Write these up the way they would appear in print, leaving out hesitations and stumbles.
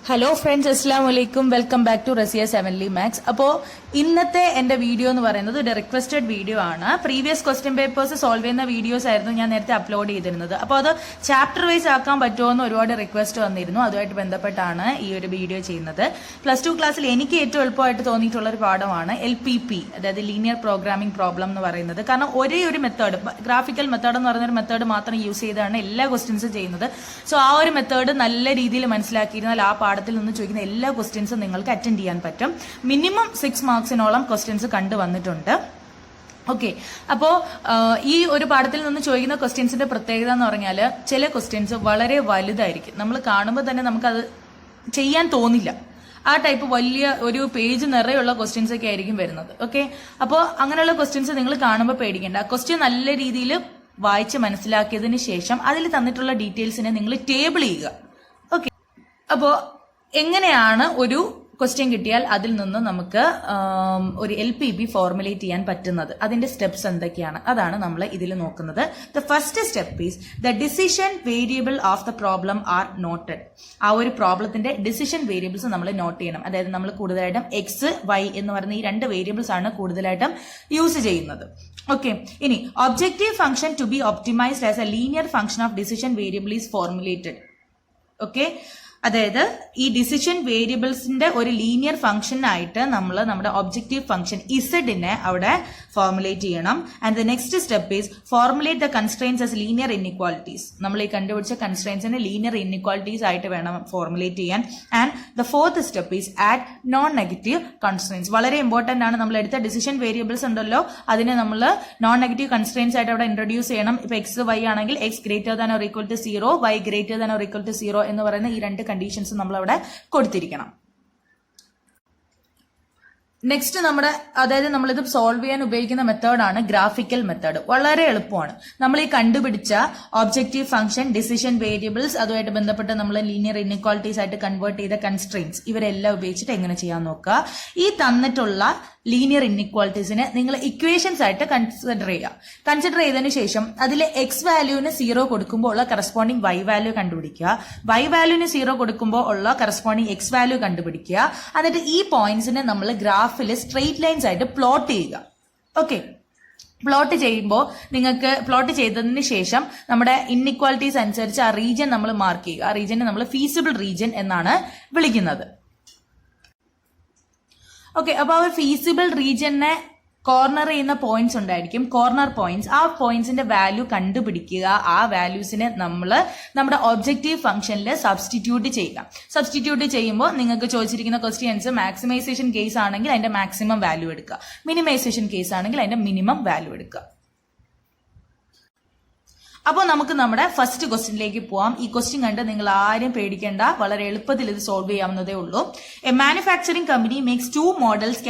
Hello friends, അസ്സലാമു അലൈക്കും. Welcome back to Razia'z 7 maths. അപ്പോൾ ഇന്നത്തെ എന്റെ വീഡിയോ എന്ന് പറയുന്നത് ഒരു റിക്വസ്റ്റഡ് വീഡിയോ ആണ്. പ്രീവിയസ് ക്വസ്റ്റ്യൻ പേപ്പേഴ്സ് സോൾവ് ചെയ്യുന്ന വീഡിയോസ് ആയിരുന്നു ഞാൻ നേരത്തെ അപ്ലോഡ് ചെയ്തിരുന്നത്. അപ്പോൾ അത് ചാപ്റ്റർ വൈസ് ആക്കാൻ പറ്റുമോ എന്ന് ഒരുപാട് റിക്വസ്റ്റ് വന്നിരുന്നു. അതുമായിട്ട് ബന്ധപ്പെട്ടാണ് ഈ ഒരു വീഡിയോ ചെയ്യുന്നത്. +2 ക്ലാസ്സിൽ എനിക്ക് ഏറ്റവും എളുപ്പമായിട്ട് തോന്നിയിട്ടുള്ള ഒരു പാഠമാണ് LPP, അതായത് ലീനിയർ പ്രോഗ്രാമിംഗ് പ്രോബ്ലം എന്ന് പറയുന്നത്. കാരണം ഒരേ ഒരു മെത്തേഡ്, ഗ്രാഫിക്കൽ മെത്തേഡ് എന്ന് പറയുന്ന ഒരു മെത്തേഡ് മാത്രം യൂസ് ചെയ്താണ് എല്ലാ ക്വസ്റ്റ്യൻസും ചെയ്യുന്നത്. സോ ആ ഒരു മെത്തേഡ് നല്ല രീതിയിൽ മനസ്സിലാക്കിയിരുന്നാൽ ആ പാഠത്തിൽ നിന്ന് ചോദിക്കുന്ന എല്ലാ ക്വസ്റ്റ്യൻസും നിങ്ങൾക്ക് അറ്റൻഡ് ചെയ്യാൻ പറ്റും. മിനിമം 6 മാർക്സിനോളം ക്വസ്റ്റ്യൻസ് കണ്ടുവന്നിട്ടുണ്ട്. ഓക്കെ, അപ്പോൾ ഈ ഒരു പാഠത്തിൽ നിന്ന് ചോദിക്കുന്ന ക്വസ്റ്റ്യൻസിന്റെ പ്രത്യേകത എന്ന് പറഞ്ഞാൽ ചില ക്വസ്റ്റ്യൻസ് വളരെ വലുതായിരിക്കും. നമ്മൾ കാണുമ്പോൾ തന്നെ നമുക്കത് ചെയ്യാൻ തോന്നില്ല. ആ ടൈപ്പ് വലിയ ഒരു പേജ് നിറയുള്ള ക്വസ്റ്റ്യൻസ് ഒക്കെ ആയിരിക്കും വരുന്നത്. ഓക്കെ, അപ്പോൾ അങ്ങനെയുള്ള ക്വസ്റ്റ്യൻസ് നിങ്ങൾ കാണുമ്പോൾ പേടിക്കേണ്ട. ക്വസ്റ്റ്യൻ നല്ല രീതിയിൽ വായിച്ച് മനസ്സിലാക്കിയതിന് ശേഷം അതിൽ തന്നിട്ടുള്ള ഡീറ്റെയിൽസിനെ നിങ്ങൾ ടേബിൾ ചെയ്യുക. ഓക്കെ, അപ്പോൾ എങ്ങനെയാണ് ഒരു ക്വസ്റ്റ്യൻ കിട്ടിയാൽ അതിൽ നിന്ന് നമുക്ക് ഒരു LPP ഫോർമുലേറ്റ് ചെയ്യാൻ പറ്റുന്നത്, അതിന്റെ സ്റ്റെപ്സ് എന്തൊക്കെയാണ്, അതാണ് നമ്മൾ ഇതിൽ നോക്കുന്നത്. The first step is the decision variable of the problem R noted. ആ ഒരു പ്രോബ്ലത്തിന്റെ ഡിസിഷൻ വേരിയബിൾസ് നമ്മൾ നോട്ട് ചെയ്യണം. അതായത് നമ്മൾ കൂടുതലായിട്ടും X, Y എന്ന് പറയുന്ന ഈ 2 വേരിയബിൾസ് ആണ് കൂടുതലായിട്ടും യൂസ് ചെയ്യുന്നത്. ഓക്കെ, ഇനി objective function to be optimised as a linear function of decision variable is formulated. Okay, അതായത് ഈ ഡിസിഷൻ വേരിയബിൾസിന്റെ ഒരു ലീനിയർ ഫംഗ്ഷൻ ആയിട്ട് നമ്മൾ നമ്മുടെ ഒബ്ജക്റ്റീവ് ഫംഗ്ഷൻ ഇസഡിനെ അവിടെ ഫോർമുലേറ്റ് ചെയ്യണം. And the next step is formulate the constraints as linear inequalities. നമ്മൾ ഈ കണ്ടുപിടിച്ച കൺസ്ട്രെയിൻസിനെ ലീനിയർ ഇൻഇക്വാലിറ്റീസ് ആയിട്ട് വേണം ഫോർമുലേറ്റ് ചെയ്യാൻ. And the fourth step is add non negative constraints. വളരെ ഇമ്പോർട്ടന്റ് ആണ്. നമ്മൾ എടുത്ത ഡിസിഷൻ വേരിയബിൾസ് ഉണ്ടല്ലോ, അതിനെ നമ്മൾ നോൺ നെഗറ്റീവ് കൺസ്ട്രെയിൻസ് ആയിട്ട് അവിടെ ഇൻട്രൊഡ്യൂസ് ചെയ്യണം. ഇപ്പൊ X, Y ആണെങ്കിൽ X greater than or equal to 0, Y greater than or equal to 0 എന്ന് പറയുന്ന ഈ 2 കണ്ടീഷൻസ് നമ്മൾ അവിടെ കൊടുത്തിരിക്കണം. നെക്സ്റ്റ് നമ്മുടെ, അതായത് നമ്മളിത് സോൾവ് ചെയ്യാൻ ഉപയോഗിക്കുന്ന മെത്തേഡാണ് ഗ്രാഫിക്കൽ മെത്തേഡ്. വളരെ എളുപ്പമാണ്. നമ്മൾ ഈ കണ്ടുപിടിച്ച ഒബ്ജക്റ്റീവ് ഫംഗ്ഷൻ, ഡിസിഷൻ വേരിയബിൾസ്, അതുമായിട്ട് ബന്ധപ്പെട്ട് നമ്മൾ ലീനിയർ ഇൻഇക്വാലിറ്റീസ് ആയിട്ട് കൺവേർട്ട് ചെയ്ത കൺസ്ട്രെയിൻസ്, ഇവരെല്ലാം ഉപയോഗിച്ചിട്ട് എങ്ങനെ ചെയ്യാൻ നോക്കുക. ഈ തന്നിട്ടുള്ള ലീനിയർ ഇൻഇക്വാലിറ്റീസിനെ നിങ്ങൾ ഇക്വേഷൻസ് ആയിട്ട് കൺസിഡർ ചെയ്യുക. കൺസിഡർ ചെയ്തതിനു ശേഷം അതിൽ X വാല്യൂവിന് 0 കൊടുക്കുമ്പോൾ ഉള്ള കറസ്പോണ്ടിങ് Y വാല്യൂ കണ്ടുപിടിക്കുക. Y വാല്യൂവിന് 0 കൊടുക്കുമ്പോൾ ഉള്ള കറസ്പോണ്ടിങ് X വാല്യൂ കണ്ടുപിടിക്കുക. എന്നിട്ട് ഈ പോയിന്റ്സിനെ നമ്മൾ ഗ്രാഫിൽ സ്ട്രെയിറ്റ് ലൈൻസ് ആയിട്ട് പ്ലോട്ട് ചെയ്യുക. ഓക്കെ, പ്ലോട്ട് ചെയ്യുമ്പോൾ നിങ്ങൾക്ക് പ്ലോട്ട് ചെയ്തതിന് ശേഷം നമ്മുടെ ഇൻഇക്വാലിറ്റീസ് അനുസരിച്ച് ആ റീജിയൻ നമ്മൾ മാർക്ക് ചെയ്യുക. ആ റീജിയനെ നമ്മൾ ഫീസിബിൾ റീജിയൻ എന്നാണ് വിളിക്കുന്നത്. ഓക്കെ, അപ്പൊ ആ ഫീസിബിൾ റീജിയനെ കോർണർ ചെയ്യുന്ന പോയിന്റ്സ് ഉണ്ടായിരിക്കും, കോർണർ പോയിന്റ്സ്. ആ പോയിന്റ്സിന്റെ വാല്യൂ കണ്ടുപിടിക്കുക. ആ വാല്യൂസിനെ നമ്മൾ നമ്മുടെ ഒബ്ജക്റ്റീവ് ഫംഗ്ഷനിൽ സബ്സ്റ്റിറ്റ്യൂട്ട് ചെയ്യുക. സബ്സ്റ്റിറ്റ്യൂട്ട് ചെയ്യുമ്പോൾ നിങ്ങൾക്ക് ചോദിച്ചിരിക്കുന്ന ക്വസ്റ്റ്യൻസ് മാക്സിമൈസേഷൻ കേസ് ആണെങ്കിൽ അതിന്റെ മാക്സിമം വാല്യൂ എടുക്കുക, മിനിമൈസേഷൻ കേസ് ആണെങ്കിൽ അതിന്റെ മിനിമം വാല്യൂ എടുക്കുക. അപ്പോൾ നമുക്ക് നമ്മുടെ ഫസ്റ്റ് ക്വസ്റ്റ്യനിലേക്ക് പോവാം. ഈ ക്വസ്റ്റ്യൻ കണ്ട് നിങ്ങൾ ആരും പേടിക്കേണ്ട, വളരെ എളുപ്പത്തിൽ ഇത് സോൾവ് ചെയ്യാവുന്നതേ ഉള്ളൂ. A manufacturing company makes 2 models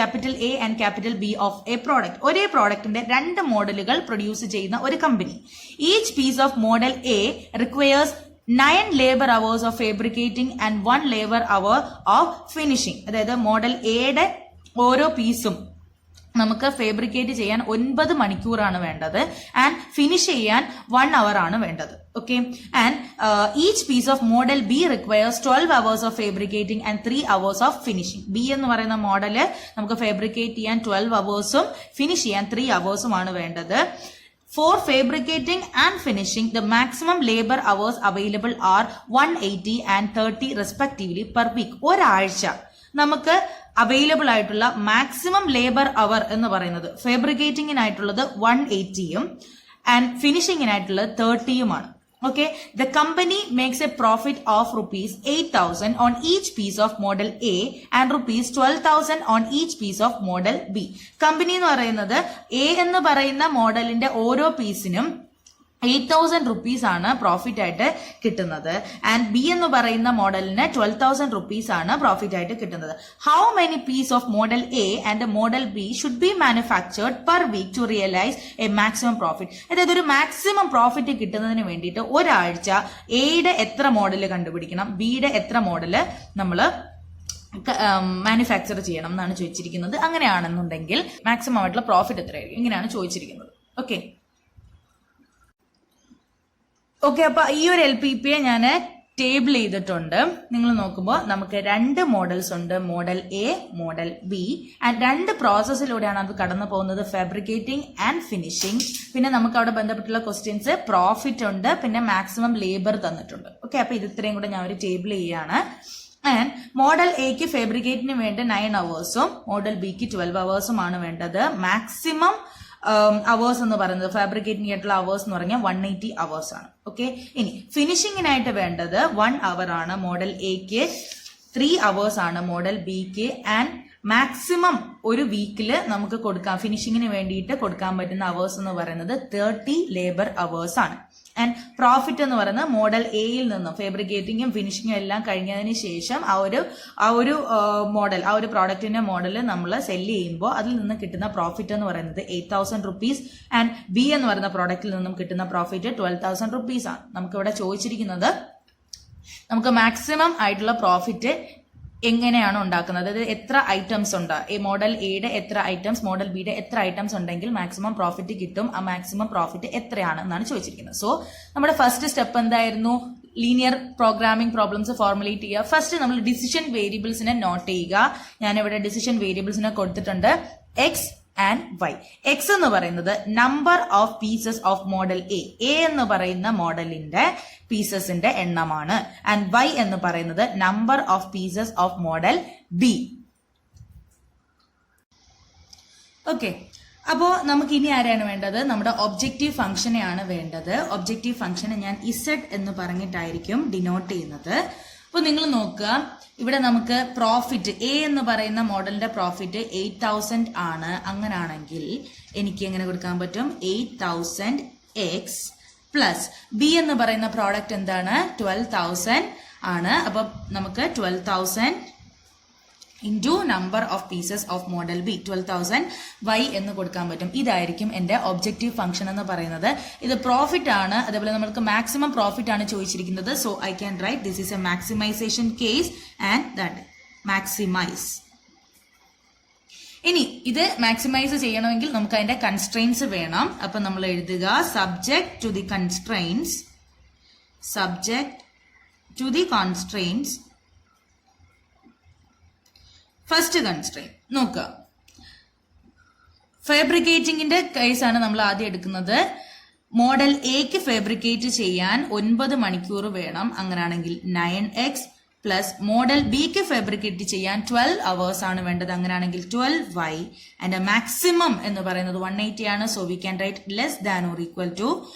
A and B of a product. ഒരേ പ്രോഡക്റ്റിന്റെ 2 മോഡലുകൾ പ്രൊഡ്യൂസ് ചെയ്യുന്ന ഒരു company. Each piece of model A requires 9 labour hours of fabricating and 1 labour hour of finishing. അതായത് മോഡൽ എയുടെ ഓരോ പീസും നമുക്ക് ഫാബ്രിക്കേറ്റ് ചെയ്യാൻ 9 മണിക്കൂറാണ് വേണ്ടത്. ആൻഡ് ഫിനിഷ് ചെയ്യാൻ 1 അവർ ആണ് വേണ്ടത്. Okay, and each piece of model B requires 12 hours of fabricating and 3 hours of finishing. B എന്ന് പറയുന്ന മോഡല് നമുക്ക് ഫാബ്രിക്കേറ്റ് ചെയ്യാൻ 12 അവേഴ്സും ഫിനിഷ് ചെയ്യാൻ 3 അവേഴ്സും ആണ് വേണ്ടത്. For fabricating and finishing, the maximum labor hours available are 180 and 30 respectively per week. ഒരാഴ്ച നമുക്ക് available ആയിട്ടുള്ള മാക്സിമം ലേബർ അവർ എന്ന് പറയുന്നത് ഫാബ്രിക്കേറ്റിംഗിനായിട്ടുള്ളത് 180യും and ഫിനിഷിംഗിനായിട്ടുള്ളത് 30യുമാണ്. Okay, the company makes a profit of ₹8,000 on each piece of model A and ₹12,000 on each piece of model B. Company എന്ന് പറയുന്നത് A എന്ന് പറയുന്ന മോഡലിന്റെ ഓരോ പീസിനും 8,000 rupees ആണ് പ്രോഫിറ്റ് ആയിട്ട് കിട്ടുന്നത്. ആൻഡ് B എന്ന് പറയുന്ന മോഡലിന് 12,000 rupees ആണ് പ്രോഫിറ്റ് ആയിട്ട് കിട്ടുന്നത്. How many piece of model A and model B should be manufactured per week to realise a maximum profit. അതായത് ഒരു മാക്സിമം പ്രോഫിറ്റ് കിട്ടുന്നതിന് വേണ്ടിയിട്ട് ഒരാഴ്ച Aയുടെ എത്ര മോഡല് കണ്ടുപിടിക്കണം, Bയുടെ എത്ര മോഡല് നമ്മൾ മാനുഫാക്ചർ ചെയ്യണം എന്നാണ് ചോദിച്ചിരിക്കുന്നത്. അങ്ങനെയാണെന്നുണ്ടെങ്കിൽ മാക്സിമം ആയിട്ടുള്ള പ്രോഫിറ്റ് എത്രയായിരിക്കും, ഇങ്ങനെയാണ് ചോദിച്ചിരിക്കുന്നത്. ഓക്കെ, അപ്പൊ ഈ ഒരു LPP ഞാൻ ടേബിൾ ചെയ്തിട്ടുണ്ട്. നിങ്ങൾ നോക്കുമ്പോൾ നമുക്ക് 2 മോഡൽസ് ഉണ്ട്, model A, model B. And 2 പ്രോസസ്സിലൂടെയാണ് അത് കടന്നു പോകുന്നത്, ഫാബ്രിക്കേറ്റിംഗ് ആൻഡ് ഫിനിഷിംഗ്. പിന്നെ നമുക്ക് അവിടെ ബന്ധപ്പെട്ടുള്ള ക്വസ്റ്റ്യൻസ് പ്രോഫിറ്റ് ഉണ്ട്, പിന്നെ മാക്സിമം ലേബർ തന്നിട്ടുണ്ട്. ഓക്കെ, അപ്പൊ ഇത് ഇത്രയും കൂടെ ഞാൻ ഒരു ടേബിൾ ചെയ്യാണ്. ആൻഡ് മോഡൽ എക്ക് ഫാബ്രിക്കേറ്റിന് വേണ്ടി 9 അവേഴ്സും മോഡൽ ബിക്ക് 12 അവേഴ്സും ആണ് വേണ്ടത്. മാക്സിമം അവേഴ്സ് എന്ന് പറയുന്നത് ഫാബ്രിക്കേറ്റിംഗ് ആയിട്ടുള്ള അവേഴ്സ് എന്ന് പറഞ്ഞാൽ 180 അവേഴ്സ് ആണ്. ഓക്കെ, ഇനി ഫിനിഷിങ്ങിനായിട്ട് വേണ്ടത് 1 അവർ ആണ്. മോഡൽ എക്ക് 3 അവേഴ്സ് ആണ്, മോഡൽ ബിക്ക്. ആൻഡ് മാക്സിമം ഒരു വീക്കില് നമുക്ക് കൊടുക്കാം, ഫിനിഷിങ്ങിന് വേണ്ടിയിട്ട് കൊടുക്കാൻ പറ്റുന്ന അവേഴ്സ് എന്ന് പറയുന്നത് 30 ലേബർ അവേഴ്സ് ആണ്. ആൻഡ് പ്രോഫിറ്റ് എന്ന് പറയുന്നത് മോഡൽ എയിൽ നിന്നും ഫാബ്രിക്കേറ്റിംഗും ഫിനിഷിങ്ങും എല്ലാം കഴിഞ്ഞതിന് ശേഷം ആ ഒരു മോഡൽ, ആ ഒരു പ്രോഡക്റ്റിന്റെ മോഡൽ നമ്മൾ സെല് ചെയ്യുമ്പോൾ അതിൽ നിന്ന് കിട്ടുന്ന പ്രോഫിറ്റ് എന്ന് പറയുന്നത് 8,000 റുപ്പീസ്. ആൻഡ് ബി എന്ന് പറയുന്ന പ്രോഡക്റ്റിൽ നിന്നും കിട്ടുന്ന പ്രോഫിറ്റ് 12,000 റുപ്പീസ് ആണ്. നമുക്കിവിടെ ചോദിച്ചിരിക്കുന്നത് നമുക്ക് മാക്സിമം ആയിട്ടുള്ള പ്രോഫിറ്റ് എങ്ങനെയാണ് ഉണ്ടാക്കുന്നത്, അതായത് എത്ര ഐറ്റംസ് ഉണ്ട്, മോഡൽ എയുടെ എത്ര ഐറ്റംസ്, മോഡൽ ബിയുടെ എത്ര ഐറ്റംസ് ഉണ്ടെങ്കിൽ മാക്സിമം പ്രോഫിറ്റ് കിട്ടും, ആ മാക്സിമം പ്രോഫിറ്റ് എത്രയാണ് എന്നാണ് ചോദിച്ചിരിക്കുന്നത്. സോ നമ്മുടെ ഫസ്റ്റ് സ്റ്റെപ്പ് എന്തായിരുന്നു, ലീനിയർ പ്രോഗ്രാമിംഗ് പ്രോബ്ലംസ് ഫോർമുലേറ്റ് ചെയ്യുക. ഫസ്റ്റ് നമ്മൾ ഡിസിഷൻ വേരിയബിൾസിനെ നോട്ട് ചെയ്യുക. ഞാനിവിടെ ഡിസിഷൻ വേരിയബിൾസിനെ കൊടുത്തിട്ടുണ്ട് എക്സ് ആൻഡ് വൈ. എക്സ് എന്ന് പറയുന്നത് number of pieces of model A എന്ന് പറയുന്ന മോഡലിന്റെ പീസസിന്റെ എണ്ണമാണ്. ആൻഡ് വൈ എന്ന് പറയുന്നത് number of pieces of model B. Okay, അപ്പോ നമുക്ക് ഇനി ആരെയാണ് വേണ്ടത്, നമ്മുടെ ഒബ്ജക്റ്റീവ് ഫംഗ്ഷനെയാണ് വേണ്ടത്. ഒബ്ജക്റ്റീവ് ഫംഗ്ഷനെ ഞാൻ ഇസഡ് എന്ന് പറഞ്ഞിട്ടായിരിക്കും ഡിനോട്ട് ചെയ്യുന്നത്. അപ്പൊ നിങ്ങൾ നോക്കുക, ഇവിടെ നമുക്ക് പ്രോഫിറ്റ് എ എന്ന് പറയുന്ന മോഡലിന്റെ പ്രോഫിറ്റ് 8,000 ആണ്. അങ്ങനാണെങ്കിൽ എനിക്ക് എങ്ങനെ കൊടുക്കാൻ പറ്റും, 8,000 എക്സ് പ്ലസ് ബി എന്ന് പറയുന്ന പ്രോഡക്റ്റ് എന്താണ്, 12,000 ആണ്. അപ്പൊ നമുക്ക് 12,000 into number of pieces of model B 12,000 Y എന്ന് കൊടുക്കാൻ പറ്റും. ഇതായിരിക്കും എന്റെ ഒബ്ജക്റ്റീവ് ഫംഗ്ഷൻ എന്ന് പറയുന്നത്. ഇത് പ്രോഫിറ്റ് ആണ്, അതേപോലെ നമുക്ക് മാക്സിമം പ്രോഫിറ്റ് ആണ് ചോദിച്ചിരിക്കുന്നത്. So I can write this is a maximisation case and that maximise. ഇനി ഇത് മാക്സിമൈസ് ചെയ്യണമെങ്കിൽ നമുക്ക് അതിന്റെ കൺസ്ട്രെയിൻസ് വേണം. അപ്പൊ നമ്മൾ എഴുതുക subject to the constraints, subject to the constraints. First constraint നോക്കുക, ഫാബ്രിക്കേറ്റിംഗിന്റെ കേസാണ് നമ്മൾ ആദ്യം എടുക്കുന്നത്. മോഡൽ എക്ക് ഫാബ്രിക്കേറ്റ് ചെയ്യാൻ 9 മണിക്കൂർ വേണം. അങ്ങനെയാണെങ്കിൽ 9x പ്ലസ് മോഡൽ ബിക്ക് ഫാബ്രിക്കേറ്റ് ചെയ്യാൻ 12 അവേഴ്സ് ആണ് വേണ്ടത്. അങ്ങനെയാണെങ്കിൽ 12y. ആൻഡ് മാക്സിമം എന്ന് പറയുന്നത് 180 ആണ്. So we can write less than or equal to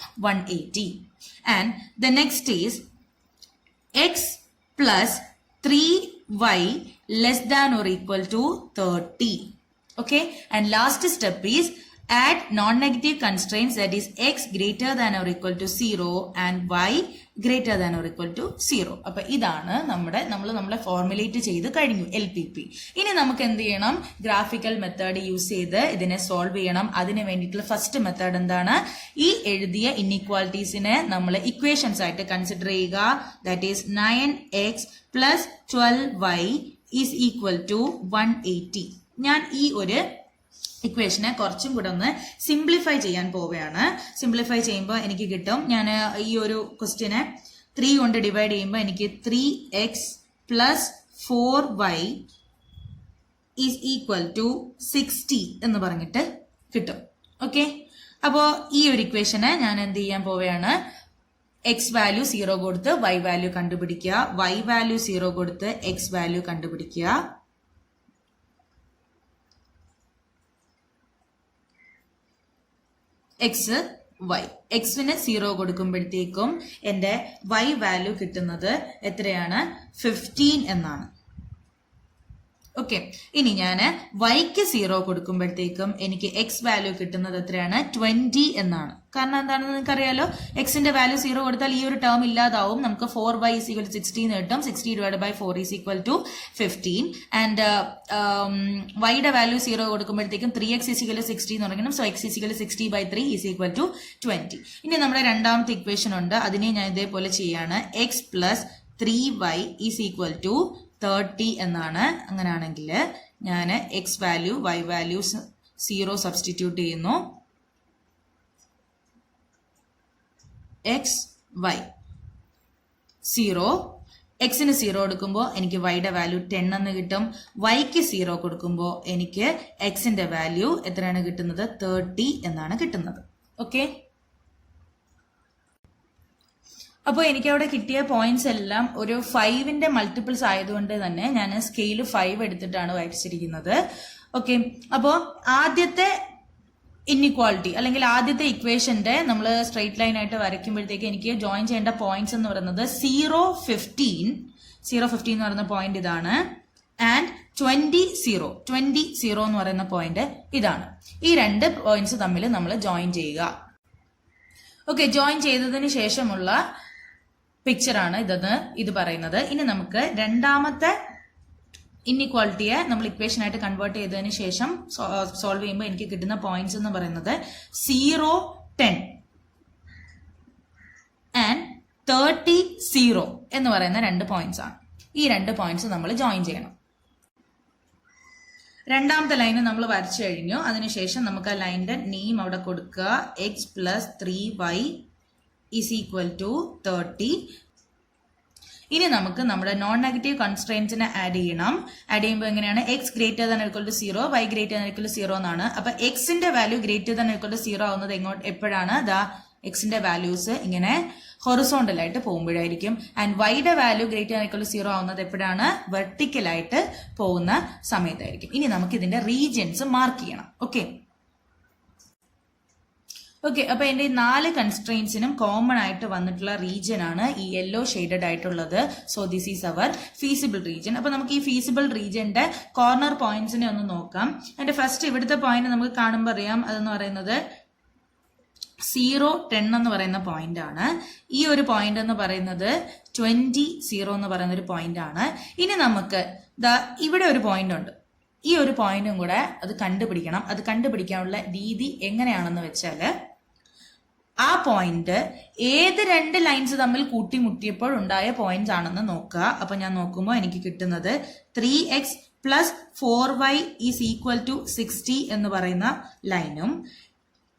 180. And the next is x plus 3y less than or equal to 30. Okay, and last step is add non-negative constraints, that is x greater than or equal to 0 and y greater than or equal to 0. അപ്പൊ ഇതാണ് നമ്മളെ formulate ചെയ്ത് കഴിഞ്ഞു LPP. ഇനി നമുക്ക് എന്ത് ചെയ്യണം, graphical method use ചെയ്ത് ഇതിനെ സോൾവ് ചെയ്യണം. അതിന് വേണ്ടിയിട്ടുള്ള ഫസ്റ്റ് മെത്തേഡ് എന്താണ്, ഈ എഴുതിയ ഇൻഇക്വാലിറ്റീസിനെ നമ്മൾ ഇക്വേഷൻസ് ആയിട്ട് കൺസിഡർ ചെയ്യുക. That is 9x plus 12y is equal to 180. ഞാൻ ഈ ഒരു ഇക്വേഷനെ കുറച്ചും കൂടെ ഒന്ന് സിംപ്ലിഫൈ ചെയ്യാൻ പോവുകയാണ്. സിംപ്ലിഫൈ ചെയ്യുമ്പോൾ എനിക്ക് കിട്ടും, ഞാൻ ഈ ഒരു ക്വസ്റ്റ്യനെ 3 കൊണ്ട് ഡിവൈഡ് ചെയ്യുമ്പോൾ എനിക്ക് 3x plus 4y is equal to 60 എന്ന് പറഞ്ഞിട്ട് കിട്ടും. ഓക്കെ, അപ്പോ ഈ ഒരു ഇക്വേഷനെ ഞാൻ എന്ത് ചെയ്യാൻ പോവുകയാണ്, എക്സ് വാല്യൂ 0 കൊടുത്ത് y വാല്യൂ കണ്ടുപിടിക്കുക, y വാല്യൂ 0 കൊടുത്ത് x വാല്യൂ കണ്ടുപിടിക്കുക. എക്സ് വൈ, എക്സിന് 0 കൊടുക്കുമ്പോഴത്തേക്കും എന്റെ y വാല്യൂ കിട്ടുന്നത് എത്രയാണ്, 15 എന്നാണ്. ഓക്കെ, ഇനി ഞാൻ വൈക്ക് 0 കൊടുക്കുമ്പോഴത്തേക്കും എനിക്ക് എക്സ് വാല്യൂ കിട്ടുന്നത് എത്രയാണ്, 20 എന്നാണ്. കാരണം എന്താണെന്ന് നിങ്ങൾക്ക് അറിയാലോ, എക്സിന്റെ വാല്യൂ 0 കൊടുത്താൽ ഈ ഒരു ടേം ഇല്ലാതാവും. നമുക്ക് 4y is equal to 16 കിട്ടും. 60 divided by 4 is equal to 15. And വൈയുടെ വാല്യൂ 0 കൊടുക്കുമ്പോഴത്തേക്കും 3x is equal to 60 എന്ന് പറയണം. So x is equal to 60 by 3 is equal to 20. ഇനി നമ്മുടെ രണ്ടാമത്തെ ഇക്വേഷൻ ഉണ്ട്, അതിനെ ഞാൻ ഇതേപോലെ ചെയ്യാണ്. x plus 3y is equal to 30 എന്നാണ്. അങ്ങനെയാണെങ്കിൽ ഞാൻ x value y value 0 substitute ചെയ്യുന്നു. X y 0. എക്സിന് 0 കൊടുക്കുമ്പോൾ എനിക്ക് വൈയുടെ വാല്യൂ 10 എന്ന് കിട്ടും. വൈക്ക് 0 കൊടുക്കുമ്പോൾ എനിക്ക് എക്സിന്റെ വാല്യൂ എത്രയാണ് കിട്ടുന്നത്? 30 എന്നാണ് കിട്ടുന്നത്. ഓക്കെ, അപ്പോൾ എനിക്ക് അവിടെ കിട്ടിയ പോയിന്റ്സ് എല്ലാം ഒരു 5ന്റെ മൾട്ടിപ്പിൾസ് ആയതുകൊണ്ട് തന്നെ ഞാൻ സ്കെയിൽ 5 എടുത്തിട്ടാണ് വരച്ചിരിക്കുന്നത്. ഓക്കെ, അപ്പോൾ ആദ്യത്തെ ഇൻഇക്വാളിറ്റി അല്ലെങ്കിൽ ആദ്യത്തെ ഇക്വേഷന്റെ നമ്മൾ സ്ട്രെയിറ്റ് ലൈൻ ആയിട്ട് വരയ്ക്കുമ്പോഴത്തേക്ക് എനിക്ക് ജോയിൻ ചെയ്യേണ്ട പോയിന്റ്സ് എന്ന് പറയുന്നത് 0, 15 എന്ന് പറയുന്ന പോയിന്റ് ഇതാണ്, ആൻഡ് 20, 0 എന്ന് പറയുന്ന പോയിന്റ് ഇതാണ്. ഈ രണ്ട് പോയിന്റ്സ് തമ്മിൽ നമ്മൾ ജോയിൻ ചെയ്യുക. ഓക്കെ, ജോയിൻ ചെയ്തതിന് ശേഷമുള്ള പിക്ചറാണ് ഇത് പറയുന്നത്. ഇനി നമുക്ക് രണ്ടാമത്തെ ഇൻഇക്വാളിറ്റിയെ നമ്മൾ ഇക്വേഷൻ ആയിട്ട് കൺവേർട്ട് ചെയ്തതിന് ശേഷം സോൾവ് ചെയ്യുമ്പോൾ എനിക്ക് കിട്ടുന്ന പോയിന്റ്സ് എന്ന് പറയുന്നത് 0, 10 ആൻഡ് 30, 0 എന്ന് പറയുന്ന രണ്ട് പോയിന്റ്സ് ആണ്. ഈ രണ്ട് പോയിന്റ്സ് നമ്മൾ ജോയിൻ ചെയ്യണം. രണ്ടാമത്തെ ലൈന് നമ്മൾ വരച്ചു കഴിഞ്ഞു. അതിനുശേഷം നമുക്ക് ആ ലൈനിന്റെ നെയിം അവിടെ കൊടുക്കുക. x + 3y = 30. ഇനി നമുക്ക് നമ്മുടെ നോൺ നെഗറ്റീവ് കൺസ്ട്രെയിൻസിനെ ആഡ് ചെയ്യണം. ആഡ് ചെയ്യുമ്പോൾ എങ്ങനെയാണ്? x > 0, y > 0 എന്നാണ്. അപ്പൊ എക്സിന്റെ വാല്യൂ > 0 ആവുന്നത് എപ്പോഴാണ്? എക്സിന്റെ വാല്യൂസ് ഇങ്ങനെ ഹൊറിസോണ്ടൽ ആയിട്ട് പോകുമ്പോഴായിരിക്കും. ആൻഡ് വൈയുടെ വാല്യൂ > 0 ആവുന്നത് എപ്പോഴാണ്? വെർട്ടിക്കൽ ആയിട്ട് പോകുന്ന സമയത്തായിരിക്കും. ഇനി നമുക്ക് ഇതിന്റെ റീജിയൻസ് മാർക്ക് ചെയ്യണം. ഓക്കെ, അപ്പൊ എന്റെ ഈ 4 കൺസ്ട്രെയിൻസിനും കോമൺ ആയിട്ട് വന്നിട്ടുള്ള റീജിയൻ ആണ് ഈ യെല്ലോ ഷെയ്ഡഡ് ആയിട്ടുള്ളത്. So this is our feasible region. അപ്പൊ നമുക്ക് ഈ ഫീസിബിൾ റീജിയന്റെ കോർണർ പോയിന്റ്സിനെ ഒന്ന് നോക്കാം. അതിന്റെ ഫസ്റ്റ് ഇവിടുത്തെ പോയിന്റ് നമുക്ക് കാണുമ്പോൾ അറിയാം, അതെന്ന് പറയുന്നത് 0, 10 എന്ന് പറയുന്ന പോയിന്റ് ആണ്. ഈ ഒരു പോയിന്റ് എന്ന് പറയുന്നത് 20, 0 എന്ന് പറയുന്ന ഒരു പോയിന്റ് ആണ്. ഇനി നമുക്ക് ഇവിടെ ഒരു പോയിന്റ് ഉണ്ട്. ഈ ഒരു പോയിന്റും കൂടെ അത് കണ്ടുപിടിക്കണം. അത് കണ്ടുപിടിക്കാനുള്ള രീതി എങ്ങനെയാണെന്ന് വെച്ചാൽ, ആ പോയിന്റ് ഏത് രണ്ട് ലൈൻസ് തമ്മിൽ കൂട്ടിമുട്ടിയപ്പോൾ ഉണ്ടായ പോയിന്റ്സ് ആണെന്ന് നോക്കുക. അപ്പൊ ഞാൻ നോക്കുമ്പോൾ എനിക്ക് കിട്ടുന്നത് 3x + 4y = 60 എന്ന് പറയുന്ന ലൈനും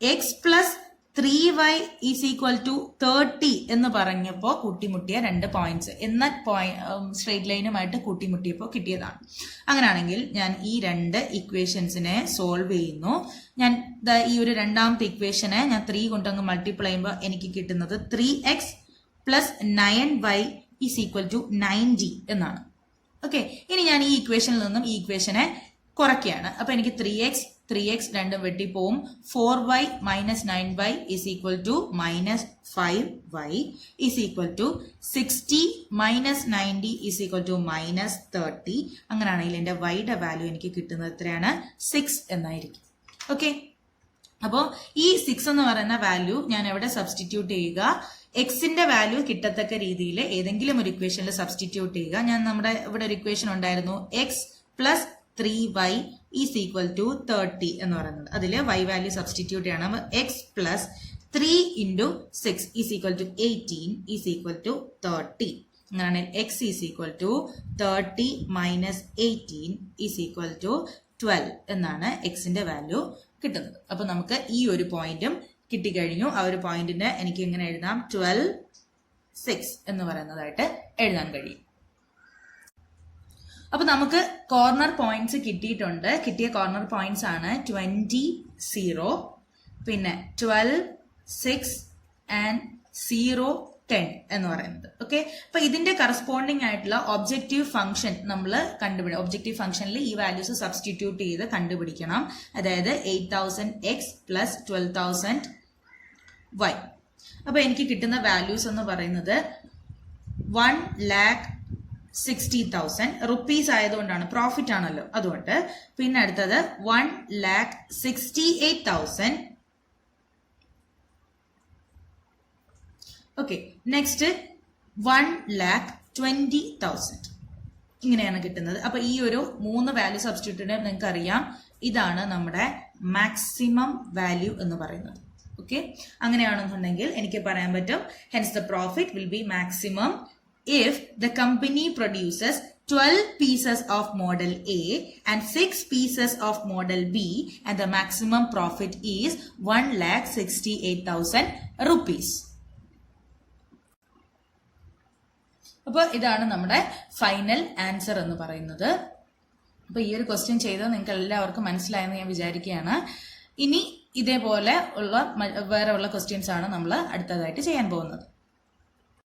x + 3y = 30 എന്ന് പറഞ്ഞപ്പോൾ കൂട്ടിമുട്ടിയ രണ്ട് പോയിന്റ്സ് എന്ന സ്ട്രെയിറ്റ് ലൈനുമായിട്ട് കൂട്ടിമുട്ടിയപ്പോൾ കിട്ടിയതാണ്. അങ്ങനെയാണെങ്കിൽ ഞാൻ ഈ രണ്ട് ഇക്വേഷൻസിനെ സോൾവ് ചെയ്യുന്നു. ഞാൻ ഈ ഒരു രണ്ടാമത്തെ ഇക്വേഷനെ ഞാൻ 3 കൊണ്ടങ്ങ് മൾട്ടിപ്ലൈ ചെയ്യുമ്പോൾ എനിക്ക് കിട്ടുന്നത് 3x + 9y = 90 എന്നാണ്. ഓക്കെ, ഇനി ഞാൻ ഈ ഇക്വേഷനിൽ നിന്നും ഈ ഇക്വേഷനെ കുറയ്ക്കുകയാണ്. അപ്പൊ എനിക്ക് 3x രണ്ടും വെട്ടിപ്പോവും. 4y - 9y = -5y = 60 - 90 = -30. അങ്ങനെയാണെങ്കിൽ എന്റെ വൈയുടെ വാല്യൂ എനിക്ക് കിട്ടുന്നത് എത്രയാണ്? 6 എന്നായിരിക്കും. ഓക്കെ, അപ്പോൾ ഈ 6 എന്ന് പറയുന്ന വാല്യൂ ഞാൻ എവിടെ സബ്സ്റ്റിറ്റ്യൂട്ട് ചെയ്യുക? എക്സിന്റെ വാല്യൂ കിട്ടത്തക്ക രീതിയിൽ ഏതെങ്കിലും ഒരു ഇക്വേഷനിൽ സബ്സ്റ്റിറ്റ്യൂട്ട് ചെയ്യുക. ഞാൻ നമ്മുടെ ഇവിടെ ഒരു ഇക്വേഷൻ ഉണ്ടായിരുന്നു, x + 3y = 30 എന്ന് പറയുന്നത്. അതിൽ y വാല്യൂ സബ്സ്റ്റിറ്റ്യൂട്ട് ചെയ്യണം. x + 3 × 6 = 18 = 30. അങ്ങനെയാണെങ്കിൽ x = 30 - 18 = 12 എന്നാണ് എക്സിന്റെ വാല്യൂ കിട്ടുന്നത്. അപ്പൊ നമുക്ക് ഈ ഒരു പോയിന്റും കിട്ടിക്കഴിഞ്ഞു. ആ ഒരു പോയിന്റിന് എനിക്ക് എങ്ങനെ എഴുതാം? 12, 6 എന്ന് പറയുന്നതായിട്ട് എഴുതാൻ കഴിയും. അപ്പൊ നമുക്ക് കോർണർ പോയിന്റ്സ് കിട്ടിയിട്ടുണ്ട്. കിട്ടിയ കോർണർ പോയിന്റ്സ് ആണ് 20, 0, പിന്നെ 12, 6 ആൻഡ് 0, 10 എന്ന് പറയുന്നത്. ഓക്കെ, അപ്പൊ ഇതിന്റെ കറസ്പോണ്ടിങ് ആയിട്ടുള്ള ഒബ്ജക്റ്റീവ് ഫംഗ്ഷൻ നമ്മൾ കണ്ടുപിടിക്കണം. ഒബ്ജക്റ്റീവ് ഫംഗ്ഷനിൽ ഈ വാല്യൂസ് സബ്സ്റ്റിറ്റ്യൂട്ട് ചെയ്ത് കണ്ടുപിടിക്കണം. അതായത് 8000x + 12,000y. അപ്പൊ എനിക്ക് കിട്ടുന്ന വാല്യൂസ് എന്ന് പറയുന്നത് 1,60,000 റുപ്പീസ് ആയതുകൊണ്ടാണ്, പ്രോഫിറ്റ് ആണല്ലോ അതുകൊണ്ട്. പിന്നെ അടുത്തത് 1,68,000. Okay, next 1,20,000. ഇങ്ങനെയാണ് കിട്ടുന്നത്. അപ്പൊ ഈ ഒരു 3 വാല്യൂ സബ്സ്റ്റിറ്റ്യൂട്ട് നിങ്ങൾക്ക് അറിയാം, ഇതാണ് നമ്മുടെ മാക്സിമം വാല്യൂ എന്ന് പറയുന്നത്. ഓക്കെ, അങ്ങനെയാണെന്നുണ്ടെങ്കിൽ എനിക്ക് പറയാൻ പറ്റും, hence the profit will be maximum if the company produces 12 pieces of model A and 6 pieces of model B and the maximum profit is 1,68,000 rupees. അപ്പോൾ ഇതാണ് നമ്മുടെ ഫൈനൽ ആൻസർ എന്ന് പറയുന്നത്. അപ്പോൾ ഈ ഒരു ക്വസ്റ്റ്യൻ ചെയ്തത് നിങ്ങൾക്ക് എല്ലാവർക്കും മനസ്സിലായെന്ന് ഞാൻ വിചാരിക്കുകയാണ്. ഇനി ഇതേപോലെ ഉള്ള വേറെ ഉള്ള ക്വസ്റ്റ്യൻസ് ആണ് നമ്മൾ അടുത്തതായിട്ട് ചെയ്യാൻ പോകുന്നത്.